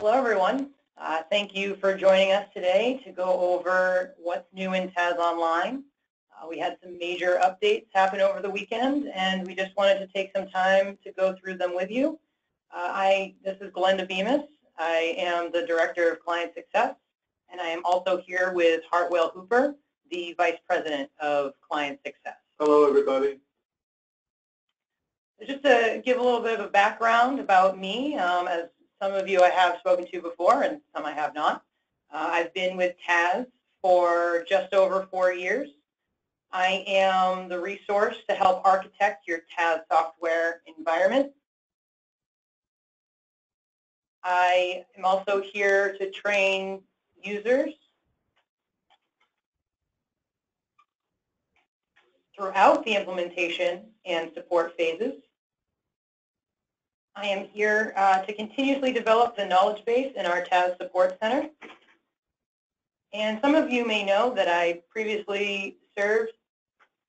Hello, everyone. Thank you for joining us today to go over what's new in TAS Online. We had some major updates happen over the weekend, and we just wanted to take some time to go through them with you. This is Glenda Bemis. I am the Director of Client Success, and I am also here with Hartwell Hooper, the Vice President of Client Success. Hello, everybody. Just to give a little bit of a background about me, as some of you I have spoken to before and some I have not. I've been with TAS for just over 4 years. I am the resource to help architect your TAS software environment. I am also here to train users throughout the implementation and support phases. I am here to continuously develop the knowledge base in our TAS Support Center. And some of you may know that I previously served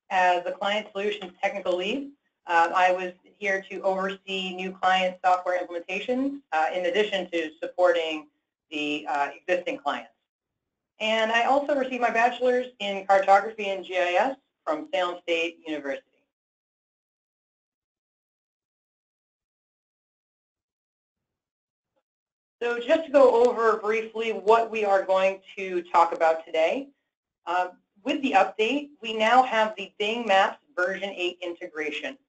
as the Client Solutions Technical Lead. I was here to oversee new client software implementations in addition to supporting the existing clients. And I also received my bachelor's in cartography and GIS from Salem State University. So just to go over briefly what we are going to talk about today. With the update, we now have the Bing Maps version 8 integration.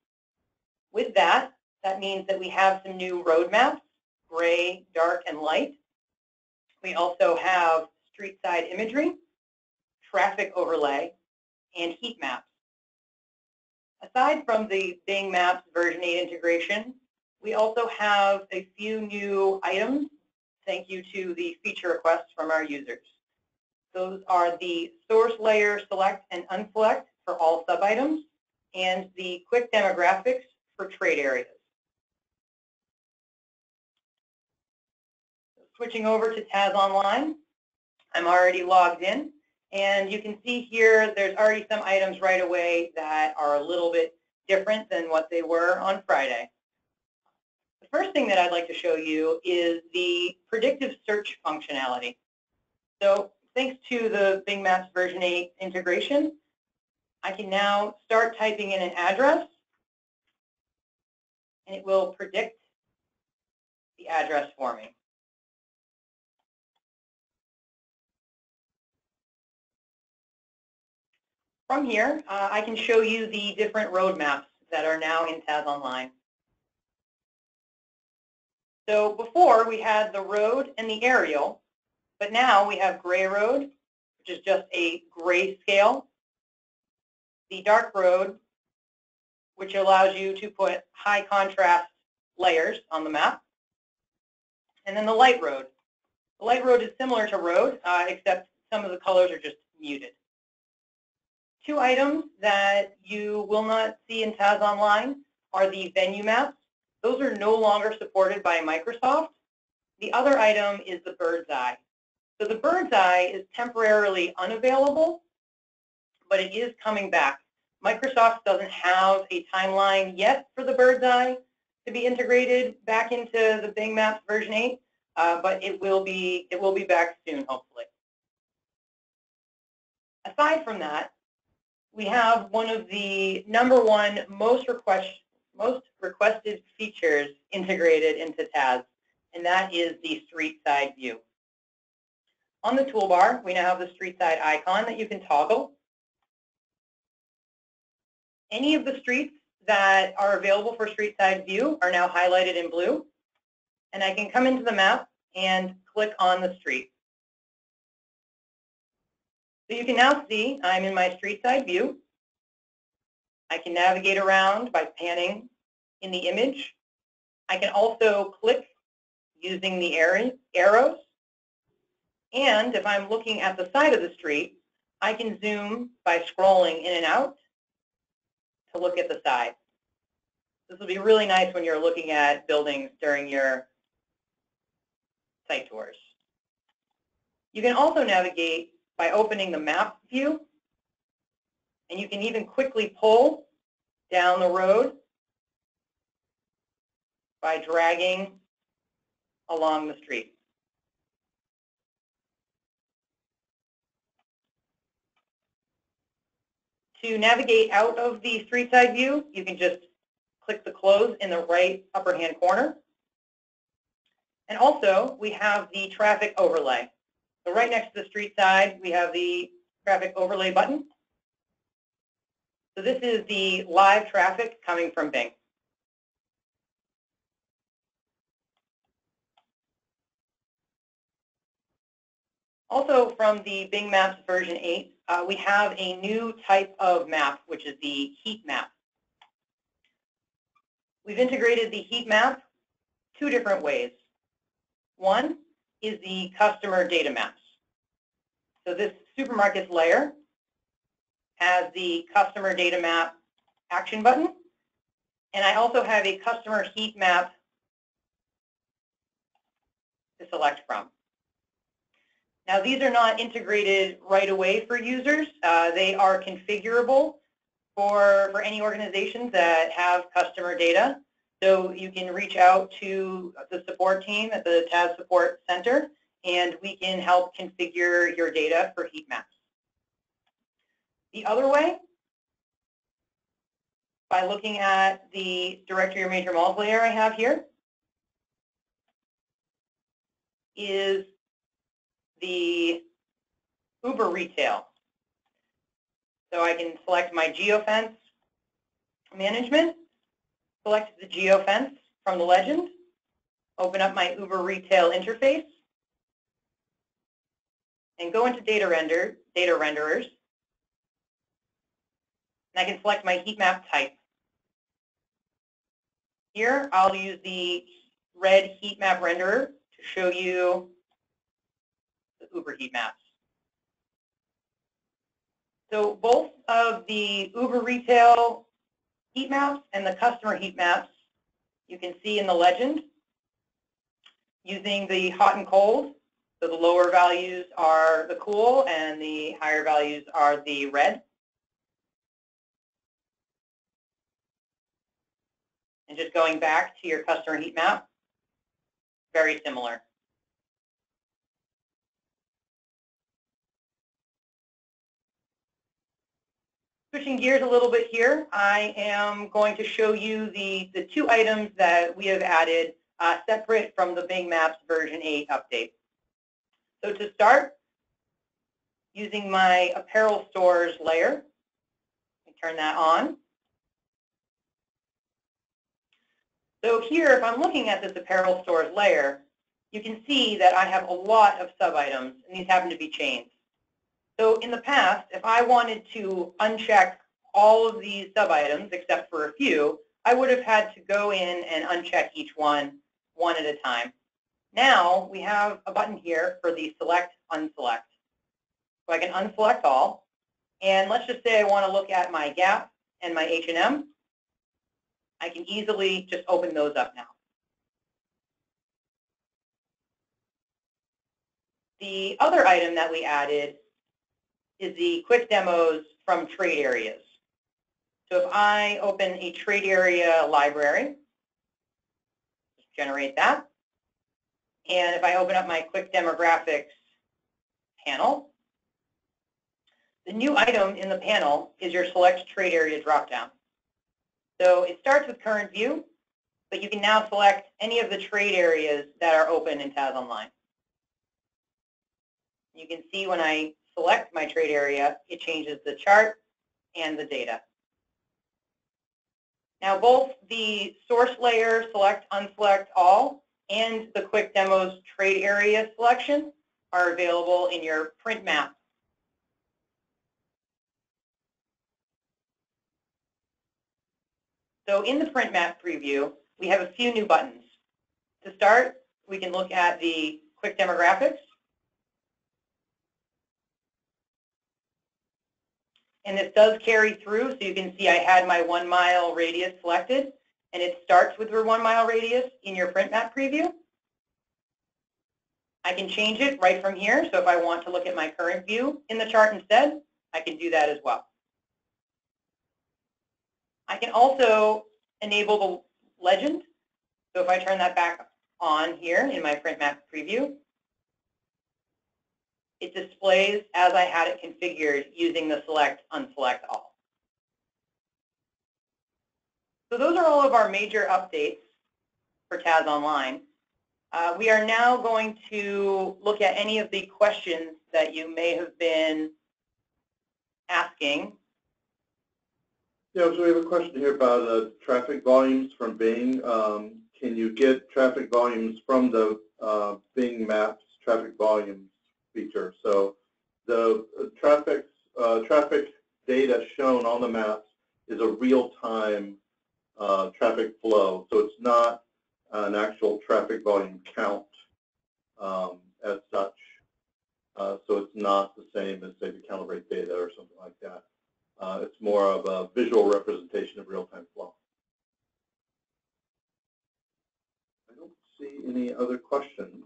With that, that means that we have some new roadmaps, gray, dark, and light. We also have street side imagery, traffic overlay, and heat maps. Aside from the Bing Maps version 8 integration, we also have a few new items. Thank you to the feature requests from our users. Those are the source layer select and unselect for all sub-items and the quick demographics for trade areas. Switching over to TAS Online, I'm already logged in, and you can see here there's already some items right away that are a little bit different than what they were on Friday. The first thing that I'd like to show you is the predictive search functionality. So thanks to the Bing Maps version 8 integration, I can now start typing in an address, and it will predict the address for me. From here, I can show you the different roadmaps that are now in TAS Online. So before, we had the road and the aerial, but now we have gray road, which is just a gray scale, the dark road, which allows you to put high contrast layers on the map, and then the light road. The light road is similar to road, except some of the colors are just muted. Two items that you will not see in TAS Online are the venue maps. Those are no longer supported by Microsoft. The other item is the bird's eye. So the bird's eye is temporarily unavailable, but it is coming back. Microsoft doesn't have a timeline yet for the bird's eye to be integrated back into the Bing Maps version 8, but it will be back soon, hopefully. Aside from that, we have one of the #1 most requested features integrated into TAS, and that is the street side view. On the toolbar, we now have the street side icon that you can toggle. Any of the streets that are available for street side view are now highlighted in blue, and I can come into the map and click on the street. So you can now see I'm in my street side view. I can navigate around by panning in the image. I can also click using the arrows. And if I'm looking at the side of the street, I can zoom by scrolling in and out to look at the side. This will be really nice when you're looking at buildings during your site tours. You can also navigate by opening the map view, and you can even quickly pull down the road by dragging along the street. To navigate out of the street side view, you can just click the close in the right upper hand corner. And also, we have the traffic overlay. So right next to the street side, we have the traffic overlay button. So this is the live traffic coming from Bing. Also from the Bing Maps version 8, we have a new type of map, which is the heat map. We've integrated the heat map two different ways. One is the customer data maps. So this supermarkets layer has the customer data map action button, and I also have a customer heat map to select from. Now these are not integrated right away for users. They are configurable for any organizations that have customer data. So you can reach out to the support team at the TAS Support Center, and we can help configure your data for heat maps. The other way, by looking at the directory of major malls layer I have here, is the Uber retail. So I can select my geofence management, select the geofence from the legend, open up my Uber retail interface, and go into data renderers, and I can select my heat map type. Here, I'll use the red heat map renderer to show you the Uber heat maps. So both of the Uber retail heat maps and the customer heat maps you can see in the legend using the hot and cold. So the lower values are the cool and the higher values are the red. And just going back to your customer heat map, very similar. Switching gears a little bit here, I am going to show you the two items that we have added separate from the Bing Maps version 8 update. So to start, using my Apparel Stores layer, I turn that on. So here, if I'm looking at this Apparel Stores layer, you can see that I have a lot of sub-items, and these happen to be chains. So in the past, if I wanted to uncheck all of these sub-items except for a few, I would have had to go in and uncheck each one at a time. Now we have a button here for the select, unselect. So I can unselect all, and let's just say I want to look at my Gap and my H&M. I can easily just open those up now. The other item that we added is the QuickDemos from trade areas. So if I open a trade area library, just generate that. And if I open up my Quick Demographics panel, the new item in the panel is your Select Trade Area dropdown. So it starts with current view, but you can now select any of the trade areas that are open in TAS Online. You can see when I select my trade area, it changes the chart and the data. Now both the source layer, select, unselect, all, and the Quick Demos trade area selection are available in your print map. So in the print map preview, we have a few new buttons. To start, we can look at the Quick Demographics. And this does carry through, so you can see I had my 1 mile radius selected, and it starts with your 1 mile radius in your print map preview. I can change it right from here, so if I want to look at my current view in the chart instead, I can do that as well. I can also enable the legend, so if I turn that back on here in my print map preview, it displays as I had it configured using the select, unselect, all. So those are all of our major updates for TAS Online. We are now going to look at any of the questions that you may have been asking. Yeah, so we have a question here about traffic volumes from Bing. Can you get traffic volumes from the Bing Maps traffic volumes feature? So the traffic data shown on the maps is a real-time traffic flow. So it's not an actual traffic volume count as such. So it's not the same as, say, the calibrate data or something like that. It's more of a visual representation of real-time flow. I don't see any other questions.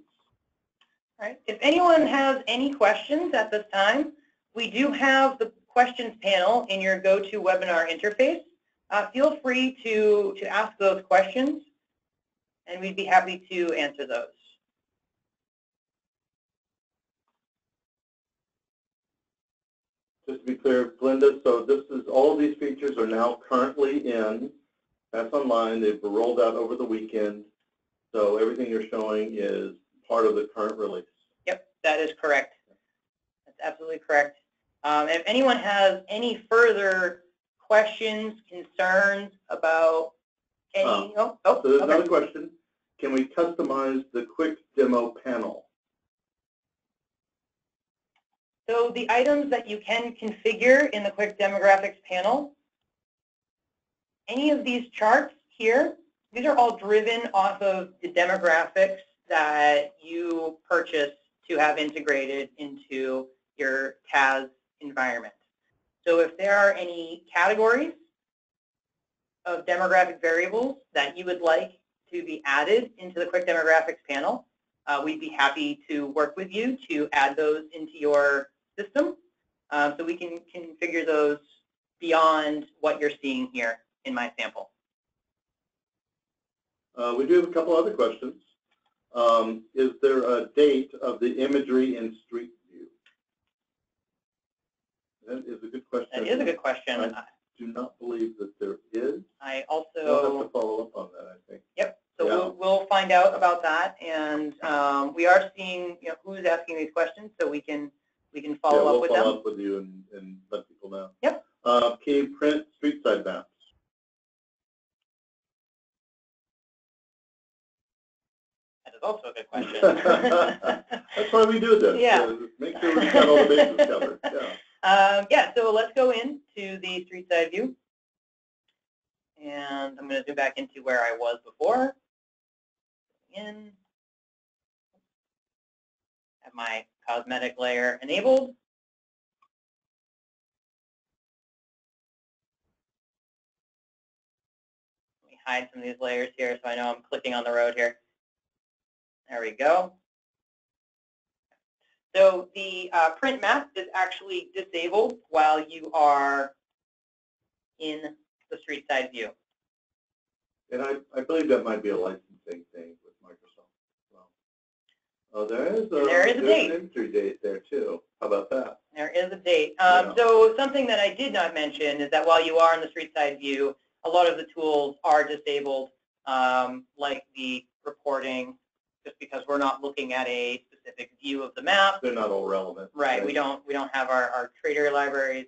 All right. If anyone has any questions at this time, we do have the questions panel in your GoToWebinar interface. Feel free to ask those questions, and we'd be happy to answer those. Just to be clear, Glenda, so this is all of these features are now currently in TAS Online. They've rolled out over the weekend. So everything you're showing is part of the current release. Yep, that is correct. That's absolutely correct. If anyone has any further questions, concerns about any... So there's another question. Can we customize the quick demo panel? So the items that you can configure in the Quick Demographics panel, any of these charts here, these are all driven off of the demographics that you purchase to have integrated into your TAS environment. So if there are any categories of demographic variables that you would like to be added into the Quick Demographics panel, we'd be happy to work with you to add those into your system, so we can configure those beyond what you're seeing here in my sample. We do have a couple other questions. Is there a date of the imagery in Street View? That is a good question. That is a good question. I do not believe that there is. I also... We'll have to follow up on that, I think. Yep. So yeah. We'll find out about that, and we are seeing who's asking these questions, so we can follow up with them. We'll follow up with you and let people know. Yep. Can you print street side maps? That is also a good question. That's why we do this. Yeah. To make sure we've got all the bases covered. Yeah. Yeah. So let's go into the street side view, and I'm going to zoom back into where I was before. In. Have my cosmetic layer enabled. Let me hide some of these layers here so I know I'm clicking on the road here. There we go. So the print map is actually disabled while you are in the street side view. And I believe that might be a licensing thing with Microsoft as well. Oh, there's a date. An entry date there too. How about that? There is a date. So something that I did not mention is that while you are in the street side view, a lot of the tools are disabled, like the reporting, just because we're not looking at a specific view of the map. They're not all relevant. Right. We don't have our trade area libraries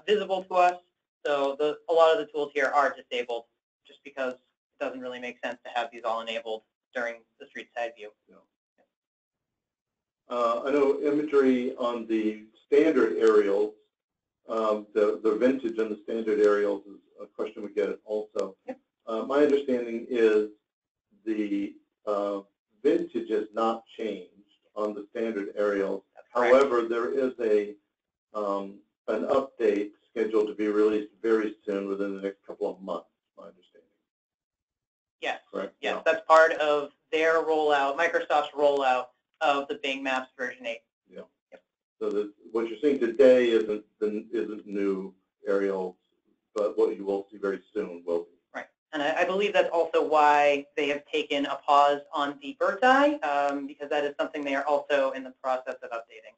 visible to us. So a lot of the tools here are disabled, just because it doesn't really make sense to have these all enabled during the street side view. Yeah. I know imagery on the standard aerials, the vintage on the standard aerials is a question we get also. Yep. My understanding is the vintage has not changed on the standard aerials. However, there is an update scheduled to be released very soon, within the next couple of months, my understanding. Yes. Correct? Yes, that's part of their rollout, Microsoft's rollout of the Bing Maps version 8. Yeah. Yep. So what you're seeing today isn't new aerials, but what you will see very soon will be. Right. And I believe that's also why they have taken a pause on the bird's eye, because that is something they are also in the process of updating.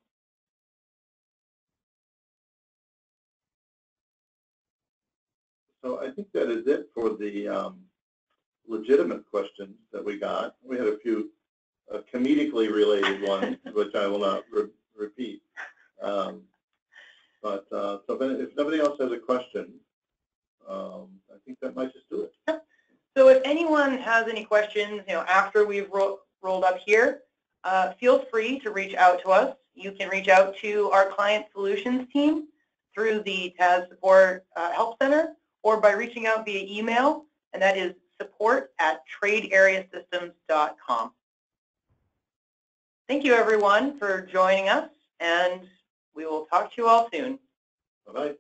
So I think that is it for the legitimate questions that we got. We had a few comedically related ones, which I will not repeat. So if nobody else has a question, I think that might just do it. So if anyone has any questions, after we've rolled up here, feel free to reach out to us. You can reach out to our Client Solutions team through the TAS Support Help Center, or by reaching out via email, and that is support@tradeareasystems.com. Thank you, everyone, for joining us, and we will talk to you all soon. Bye-bye.